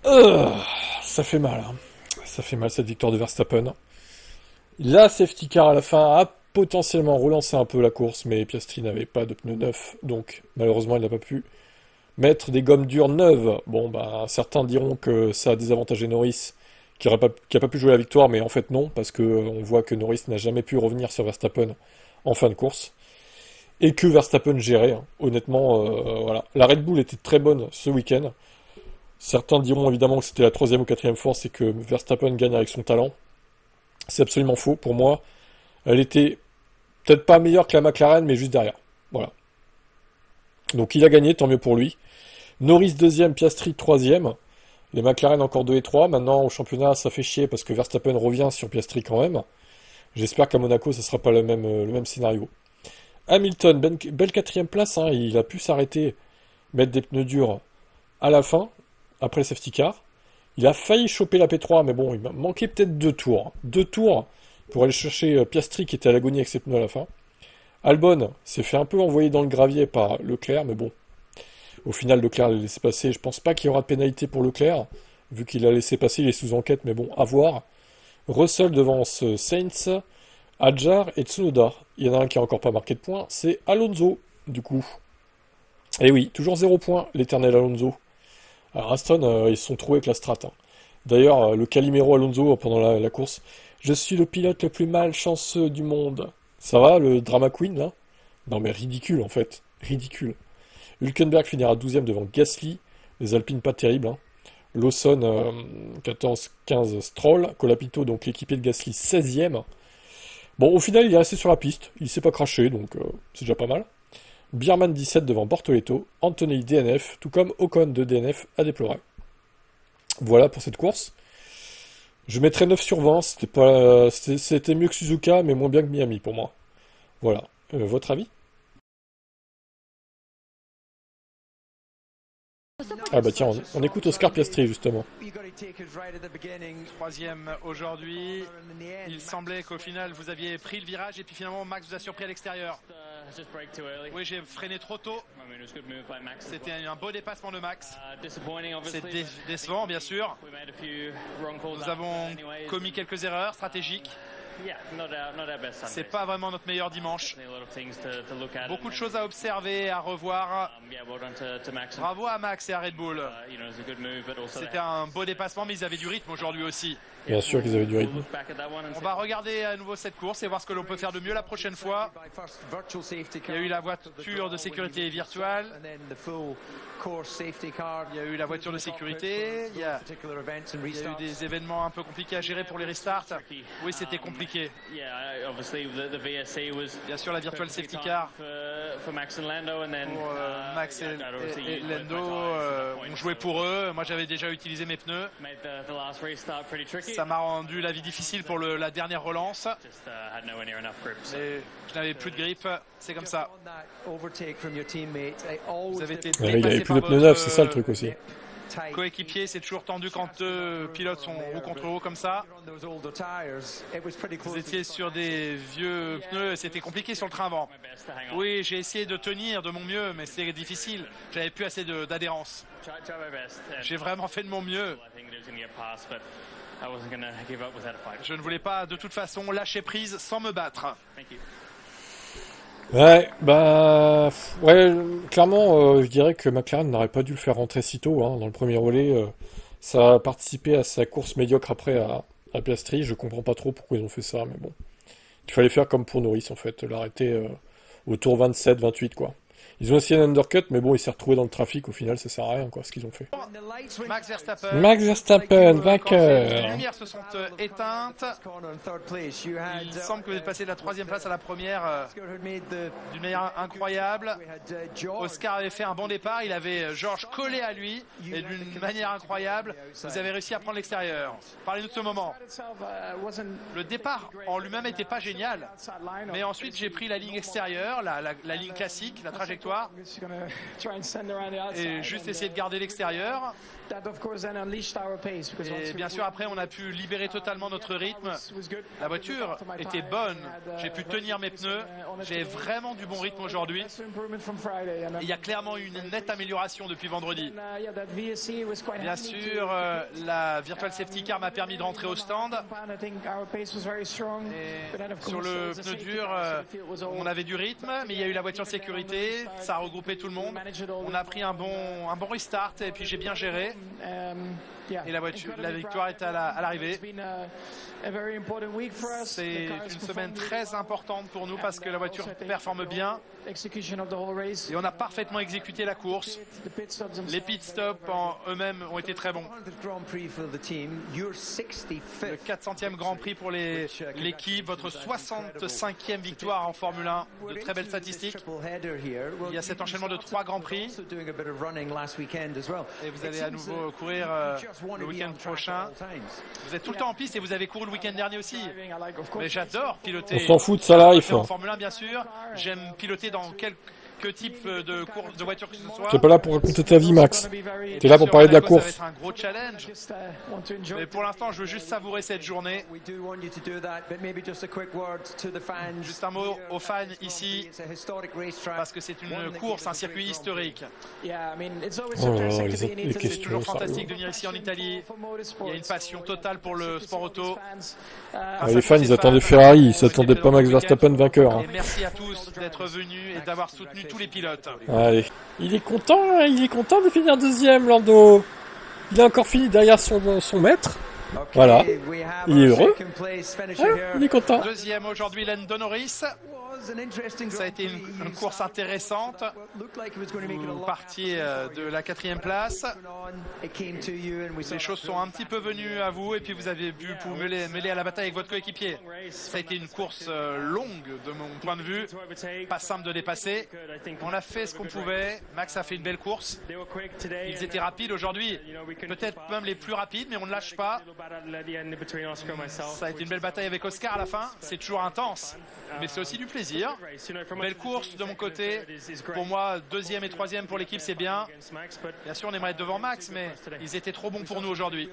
Euh, Ça fait mal, hein. Ça fait mal cette victoire de Verstappen. La safety car à la fin a potentiellement relancé un peu la course, mais Piastri n'avait pas de pneus neufs, donc malheureusement il n'a pas pu mettre des gommes dures neuves. Bon, bah certains diront que ça a désavantagé Norris, qui a pas pu jouer la victoire, mais en fait non, parce que on voit que Norris n'a jamais pu revenir sur Verstappen en fin de course, et que Verstappen gérait, hein. Honnêtement, voilà. La Red Bull était très bonne ce week-end. Certains diront évidemment que c'était la troisième ou quatrième force et que Verstappen gagne avec son talent. C'est absolument faux. Pour moi, elle était peut-être pas meilleure que la McLaren, mais juste derrière. Voilà. Donc il a gagné, tant mieux pour lui. Norris deuxième, Piastri troisième. Les McLaren encore 2 et 3. Maintenant au championnat ça fait chier parce que Verstappen revient sur Piastri quand même. J'espère qu'à Monaco ça sera pas le même scénario. Hamilton, belle quatrième place, hein. Il a pu s'arrêter, mettre des pneus durs à la fin, après le safety car. Il a failli choper la P3, mais bon, il m'a manqué peut-être 2 tours. 2 tours pour aller chercher Piastri qui était à l'agonie avec ses pneus à la fin. Albon s'est fait un peu envoyer dans le gravier par Leclerc, mais bon, au final Leclerc l'a laissé passer. Je pense pas qu'il y aura de pénalité pour Leclerc, vu qu'il a laissé passer, il est sous enquête, mais bon, à voir. Russell devance Sainz, Hadjar et Tsunoda. Il y en a un qui a encore pas marqué de points, c'est Alonso, du coup. Et oui, toujours 0 points, l'éternel Alonso. Alors Aston, ils se sont trouvés avec la strat, hein. D'ailleurs, le Calimero Alonso pendant la course. Je suis le pilote le plus malchanceux du monde. Ça va, le drama queen, là? Non mais ridicule, en fait. Ridicule. Hülkenberg finira 12e devant Gasly. Les Alpines pas terribles, hein. Lawson, 14-15 Stroll. Colapito, donc l'équipier de Gasly, 16e. Bon, au final, il est resté sur la piste. Il s'est pas craché, donc c'est déjà pas mal. Bierman 17 devant Bortoleto. Anthony DNF, tout comme Ocon de DNF à déplorer. Voilà pour cette course. Je mettrais 9 sur 20, c'était mieux que Suzuka, mais moins bien que Miami pour moi. Voilà. Votre avis? Ah bah tiens, on écoute Oscar Piastri justement. Troisième aujourd'hui. Il semblait qu'au final vous aviez pris le virage et puis finalement Max vous a surpris à l'extérieur. Oui, j'ai freiné trop tôt. C'était un beau dépassement de Max. C'est décevant bien sûr. Nous avons commis quelques erreurs stratégiques. C'est pas vraiment notre meilleur dimanche. Beaucoup de choses à observer, à revoir. Bravo à Max et à Red Bull. C'était un beau dépassement, mais ils avaient du rythme aujourd'hui aussi. Bien sûr qu'ils avaient du rythme. On va regarder à nouveau cette course et voir ce que l'on peut faire de mieux la prochaine fois. Il y a eu la voiture de sécurité virtuelle. Il y a eu la voiture de sécurité. Il y a eu des événements un peu compliqués à gérer pour les restarts. Oui, c'était compliqué. Bien sûr, la virtual safety car pour Max et Lando ont joué pour eux. Moi, j'avais déjà utilisé mes pneus. Ça m'a rendu la vie difficile pour la dernière relance. Et je n'avais plus de grip. C'est comme ça. Vous avez été Ouais, il avait dépassé plus par de pneus neufs, c'est ça le votre truc aussi. coéquipier. C'est toujours tendu quand deux pilotes sont haut contre haut comme ça. Vous étiez sur des vieux pneus, c'était compliqué sur le train avant. Oui, j'ai essayé de tenir de mon mieux, mais c'est difficile. J'avais plus assez d'adhérence. J'ai vraiment fait de mon mieux. Je ne voulais pas de toute façon lâcher prise sans me battre. Ouais, bah, ouais, clairement, je dirais que McLaren n'aurait pas dû le faire rentrer si tôt, hein, dans le premier relais. Ça a participé à sa course médiocre après à Piastri. Je comprends pas trop pourquoi ils ont fait ça, mais bon. Il fallait faire comme pour Norris, en fait, l'arrêter au tour 27-28, quoi. Ils ont essayé un undercut, mais bon, il s'est retrouvé dans le trafic, au final, ça sert à rien, quoi, ce qu'ils ont fait. Max Verstappen. Max Verstappen, Quand les vainqueur. lumières se sont éteintes, il semble que vous êtes passé de la troisième place à la première d'une manière incroyable. Oscar avait fait un bon départ, il avait George collé à lui et d'une manière incroyable, vous avez réussi à prendre l'extérieur. Parlez-nous de ce moment. Le départ en lui-même n'était pas génial, mais ensuite j'ai pris la ligne extérieure, la ligne classique, la trajectoire. victoire et juste essayer de garder l'extérieur. Et bien sûr, après, on a pu libérer totalement notre rythme. La voiture était bonne. J'ai pu tenir mes pneus. J'ai vraiment du bon rythme aujourd'hui. Il y a clairement une nette amélioration depuis vendredi. Bien sûr, la Virtual Safety Car m'a permis de rentrer au stand. Et sur le pneu dur, on avait du rythme, mais il y a eu la voiture de sécurité. Ça a regroupé tout le monde. On a pris un bon restart et puis j'ai bien géré. Et la victoire est à l'arrivée. C'est une semaine très importante pour nous parce que la voiture performe bien et on a parfaitement exécuté la course. Les pit stops en eux-mêmes ont été très bons. Le 400e Grand Prix pour l'équipe, votre 65e victoire en Formule 1, de très belles statistiques. Il y a cet enchaînement de 3 Grands Prix et vous allez à nouveau courir le week-end prochain. Vous êtes tout le temps en piste et vous avez couru le week-end dernier aussi. Mais j'adore piloter. On s'en fout de ça live. En Formule 1 bien sûr. J'aime piloter dans quelques types de voitures que ce soit. T'es pas là pour raconter ta vie, Max. T'es là pour parler de la course. Ça va être un gros challenge. Mais pour l'instant, je veux juste savourer cette journée. Juste un mot aux fans ici, parce que c'est une course, un circuit historique. Oh là là, les C'est questions, toujours ça. fantastique de venir ici en Italie. Il y a une passion totale pour le sport auto. Les fans, ils attendaient Ferrari, ils s'attendaient pas Max Verstappen vainqueur. Et merci à tous d'être venus et d'avoir soutenu tous les pilotes. Allez. Il est content de finir deuxième, Lando. Il a encore fini derrière son maître. Voilà. Il est heureux. Il est content. Deuxième aujourd'hui, Lando Norris. Ça a été une course intéressante. Vous partiez de la 4e place. Les choses sont un petit peu venues à vous et puis vous avez pu vous mêler à la bataille avec votre coéquipier. Ça a été une course longue de mon point de vue. Pas simple de dépasser. On a fait ce qu'on pouvait. Max a fait une belle course. Ils étaient rapides aujourd'hui. Peut-être même les plus rapides, mais on ne lâche pas. Ça a été une belle bataille avec Oscar à la fin. C'est toujours intense, mais c'est aussi du plaisir. Belle course de mon côté. Pour moi, 2e et 3e pour l'équipe, c'est bien. Bien sûr, on aimerait être devant Max, mais ils étaient trop bons pour nous aujourd'hui.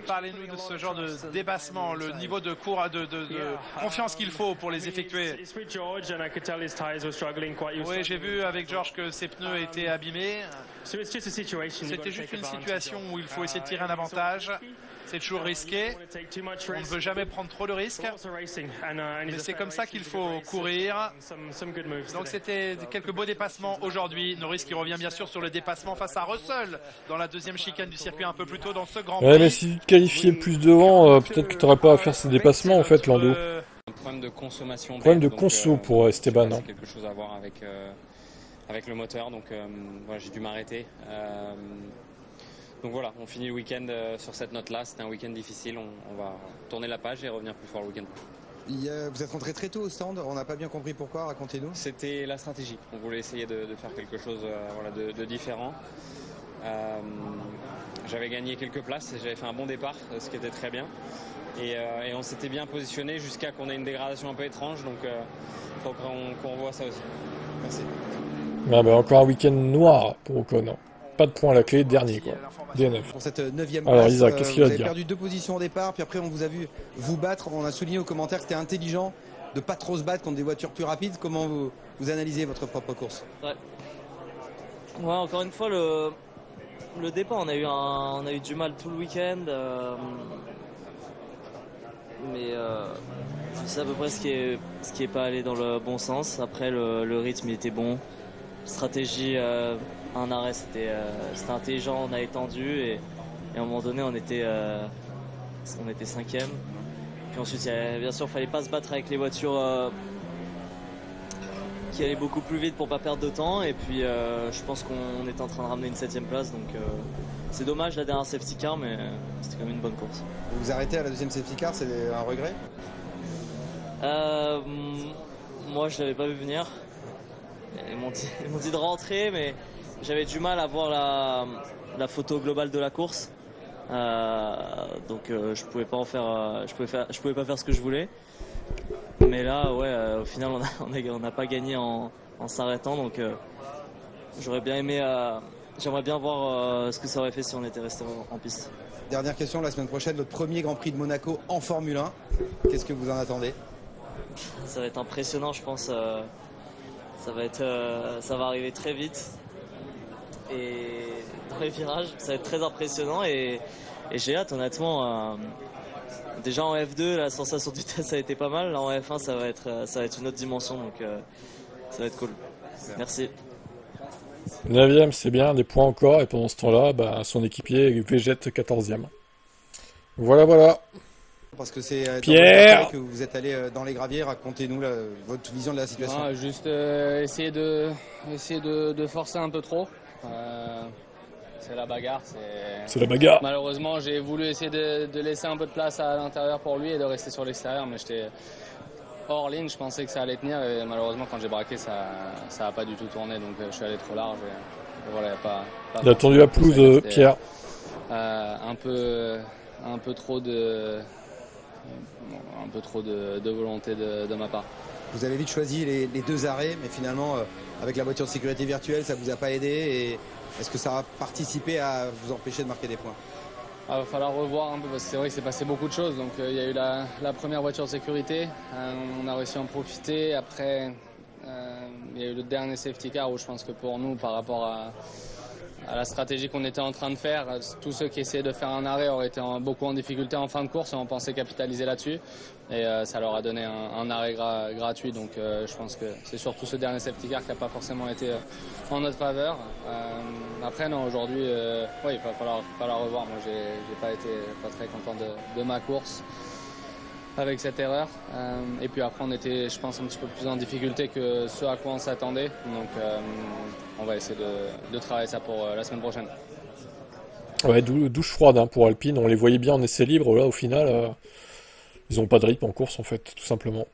Parlez-nous de ce genre de dépassement, le niveau de confiance qu'il faut pour les effectuer. Oui, j'ai vu avec George que ses pneus étaient abîmés. C'était juste une situation où il faut essayer de tirer un avantage. C'est toujours risqué. On ne veut jamais prendre trop de risques. Mais c'est comme ça qu'il faut courir. Donc c'était quelques beaux dépassements aujourd'hui. Norris qui revient bien sûr sur le dépassement face à Russell dans la 2e chicane du circuit un peu plus tôt dans ce Grand Prix. Ouais, mais si tu te qualifiais plus devant, peut-être que tu n'aurais pas à faire ces dépassements en fait, Lando. Un problème de consommation. Problème de conso pour Esteban. C'est quelque chose à voir avec le moteur. Donc voilà, j'ai dû m'arrêter. Donc voilà, on finit le week-end sur cette note-là. C'était un week-end difficile. On va tourner la page et revenir plus fort le week-end. Vous êtes rentré très tôt au stand, on n'a pas bien compris pourquoi, racontez-nous. C'était la stratégie. On voulait essayer de faire quelque chose de différent. J'avais gagné quelques places et j'avais fait un bon départ, ce qui était très bien. Et on s'était bien positionné jusqu'à qu'on ait une dégradation un peu étrange. Donc il faut qu'on revoie ça aussi. Merci. Ah bah, encore un week-end noir pour Ocon. Pas de points à la clé, dernier quoi. DNF. Pour cette 9e place, alors Isaac, qu'est-ce qu'il vous a à avez dire? perdu 2 positions au départ, puis après on vous a vu vous battre. On a souligné aux commentaires que c'était intelligent de pas trop se battre contre des voitures plus rapides. Comment vous analysez votre propre course? Ouais, encore une fois, le départ, on a eu du mal tout le week-end. Mais je sais à peu près ce qui est pas allé dans le bon sens. Après, le rythme il était bon. Stratégie, un arrêt, c'était intelligent, on a étendu et à un moment donné, on était 5e. Puis ensuite, bien sûr, il fallait pas se battre avec les voitures qui allaient beaucoup plus vite pour pas perdre de temps. Et puis, je pense qu'on était en train de ramener une 7e place. Donc, c'est dommage la dernière safety car, mais c'était quand même une bonne course. Vous vous arrêtez à la 2e safety car, c'est un regret? Moi, je l'avais pas vu venir. Ils m'ont dit de rentrer, mais j'avais du mal à voir la photo globale de la course. Donc je pouvais pas en faire, je pouvais pas faire ce que je voulais. Mais là, ouais, au final, on n'a pas gagné en s'arrêtant. Donc j'aurais bien aimé, j'aimerais bien voir ce que ça aurait fait si on était resté en piste. Dernière question, la semaine prochaine, votre premier Grand Prix de Monaco en Formule 1. Qu'est-ce que vous en attendez? Ça va être impressionnant, je pense. Ça va arriver très vite. Et dans les virages, ça va être très impressionnant. Et j'ai hâte, honnêtement. Déjà en F2, la sensation de vitesse a été pas mal. Là en F1, ça va être une autre dimension. Donc ça va être cool. Merci. 9e, c'est bien, des points encore, et pendant ce temps-là, son équipier végète 14e. Voilà. Parce que c'est Pierre que vous êtes allé dans les graviers, racontez-nous votre vision de la situation. Juste essayer de forcer un peu trop. C'est la bagarre. C'est la bagarre. Malheureusement, j'ai voulu essayer de laisser un peu de place à l'intérieur pour lui et de rester sur l'extérieur, mais j'étais hors ligne, je pensais que ça allait tenir et malheureusement quand j'ai braqué ça a pas du tout tourné, donc je suis allé trop large et voilà, pas Il a tendu la pelouse, Pierre. Un peu trop de volonté de ma part. Vous avez vite choisi les deux arrêts, mais finalement avec la voiture de sécurité virtuelle, ça vous a pas aidé, et est-ce que ça a participé à vous empêcher de marquer des points? Il va falloir revoir un peu parce que c'est vrai que c'est passé beaucoup de choses. Donc il y a eu la première voiture de sécurité, on a réussi à en profiter. Après, il y a eu le dernier safety car où je pense que pour nous, par rapport à la stratégie qu'on était en train de faire, tous ceux qui essayaient de faire un arrêt auraient été beaucoup en difficulté en fin de course et on pensait capitaliser là-dessus. Et ça leur a donné un arrêt gratuit. Donc je pense que c'est surtout ce dernier safety car qui n'a pas forcément été en notre faveur. Après, non, aujourd'hui, il va falloir revoir. Moi, j'ai pas été très content de ma course avec cette erreur. Et puis après, on était, je pense, un petit peu plus en difficulté que ce à quoi on s'attendait. Donc on va essayer de travailler ça pour la semaine prochaine. Ouais, douche froide pour Alpine. On les voyait bien en essai libre. Là, au final, ils n'ont pas de rythme en course, en fait, tout simplement.